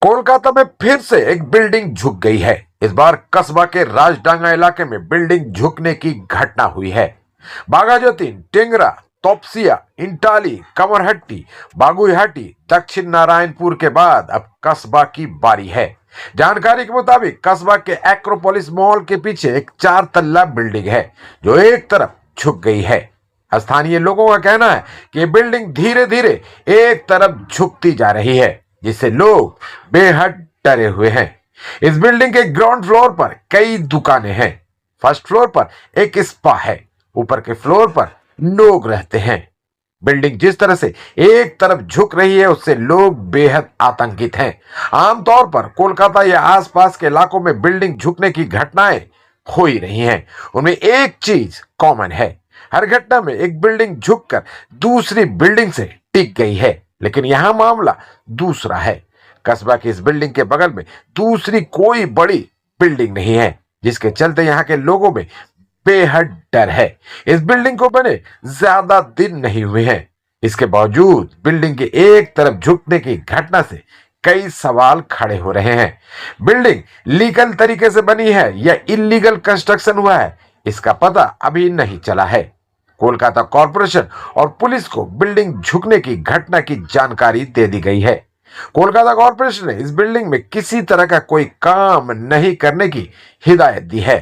कोलकाता में फिर से एक बिल्डिंग झुक गई है। इस बार कस्बा के राजडांगा इलाके में बिल्डिंग झुकने की घटना हुई है। बागाजतीन, टेंगरा, तोपसिया, इंटाली, कमरहट्टी, बागुईहाटी, दक्षिण नारायणपुर के बाद अब कस्बा की बारी है। जानकारी के मुताबिक कस्बा के एक्रोपोलिस मॉल के पीछे एक 4 तल्ला बिल्डिंग है जो एक तरफ झुक गई है। स्थानीय लोगों का कहना है कि ये बिल्डिंग धीरे धीरे एक तरफ झुकती जा रही है, जिससे लोग बेहद डरे हुए हैं। इस बिल्डिंग के ग्राउंड फ्लोर पर कई दुकानें हैं। फर्स्ट फ्लोर पर एक स्पा है। ऊपर के फ्लोर पर लोग रहते हैं। बिल्डिंग जिस तरह से एक तरफ झुक रही है उससे लोग बेहद आतंकित हैं। आमतौर पर कोलकाता या आसपास के इलाकों में बिल्डिंग झुकने की घटनाएं हो ही रही हैं। उनमें एक चीज कॉमन है, हर घटना में एक बिल्डिंग झुककर दूसरी बिल्डिंग से टिक गई है। लेकिन यहां मामला दूसरा है। कस्बा की इस बिल्डिंग के बगल में दूसरी कोई बड़ी बिल्डिंग नहीं है, जिसके चलते यहां के लोगों में बेहद डर है। इस बिल्डिंग को बने ज्यादा दिन नहीं हुए हैं। इसके बावजूद बिल्डिंग के एक तरफ झुकने की घटना से कई सवाल खड़े हो रहे हैं। बिल्डिंग लीगल तरीके से बनी है या इलीगल कंस्ट्रक्शन हुआ है, इसका पता अभी नहीं चला है। कोलकाता कॉरपोरेशन और पुलिस को बिल्डिंग झुकने की घटना की जानकारी दे दी गई है। कोलकाता कॉरपोरेशन ने इस बिल्डिंग में किसी तरह का कोई काम नहीं करने की हिदायत दी है।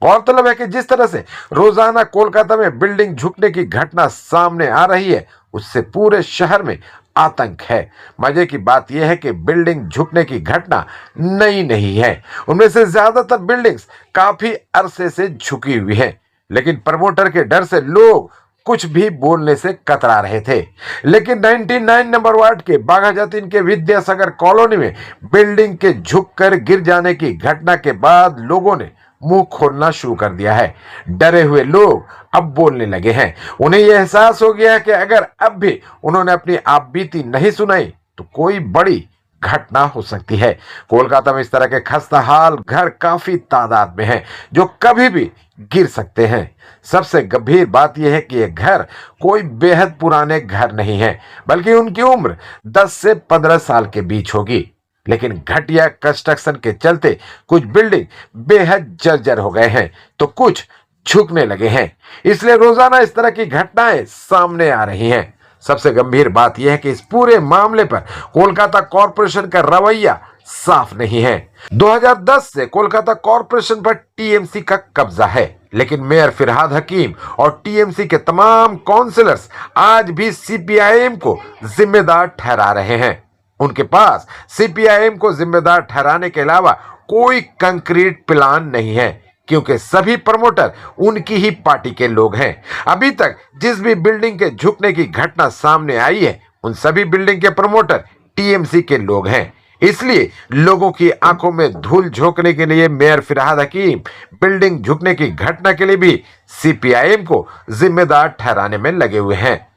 गौरतलब है कि जिस तरह से रोजाना कोलकाता में बिल्डिंग झुकने की घटना सामने आ रही है, उससे पूरे शहर में आतंक है। मजे की बात यह है कि बिल्डिंग झुकने की घटना नई नहीं है। उनमें से ज्यादातर बिल्डिंग्स काफी अरसे से झुकी हुई हैं, लेकिन प्रमोटर के डर से लोग कुछ भी बोलने से कतरा रहे थे। लेकिन 99 नंबर वार्ड के बाघाजतीन के विद्यासागर कॉलोनी में बिल्डिंग के झुककर गिर जाने की घटना के बाद लोगों ने मुंह खोलना शुरू कर दिया है। डरे हुए लोग अब बोलने लगे हैं। उन्हें यह एहसास हो गया है कि अगर अब भी उन्होंने अपनी आपबीती नहीं सुनाई तो कोई बड़ी घटना हो सकती है। कोलकाता में इस तरह के खस्ता हाल घर काफी तादाद में हैं, जो कभी भी गिर सकते हैं। सबसे गंभीर बात यह है कि ये घर कोई बेहद पुराने घर नहीं है, बल्कि उनकी उम्र 10 से 15 साल के बीच होगी। लेकिन घटिया कंस्ट्रक्शन के चलते कुछ बिल्डिंग बेहद जर्जर हो गए हैं तो कुछ झुकने लगे हैं। इसलिए रोजाना इस तरह की घटनाएं सामने आ रही हैं। सबसे गंभीर बात यह है कि इस पूरे मामले पर कोलकाता कॉरपोरेशन का रवैया साफ नहीं है। 2010 से कोलकाता कॉरपोरेशन पर टीएमसी का कब्जा है, लेकिन मेयर फिरहाद हकीम और टीएमसी के तमाम काउंसिलर्स आज भी सीपीआईएम को जिम्मेदार ठहरा रहे हैं। उनके पास सीपीआईएम को जिम्मेदार ठहराने के अलावा कोई कंक्रीट प्लान नहीं है, क्योंकि सभी प्रमोटर उनकी ही पार्टी के लोग हैं। अभी तक जिस भी बिल्डिंग के झुकने की घटना सामने आई है, उन सभी बिल्डिंग के प्रमोटर टीएमसी के लोग हैं। इसलिए लोगों की आंखों में धूल झोंकने के लिए मेयर फिरहाद हकीम बिल्डिंग झुकने की घटना के लिए भी सीपीआईएम को जिम्मेदार ठहराने में लगे हुए हैं।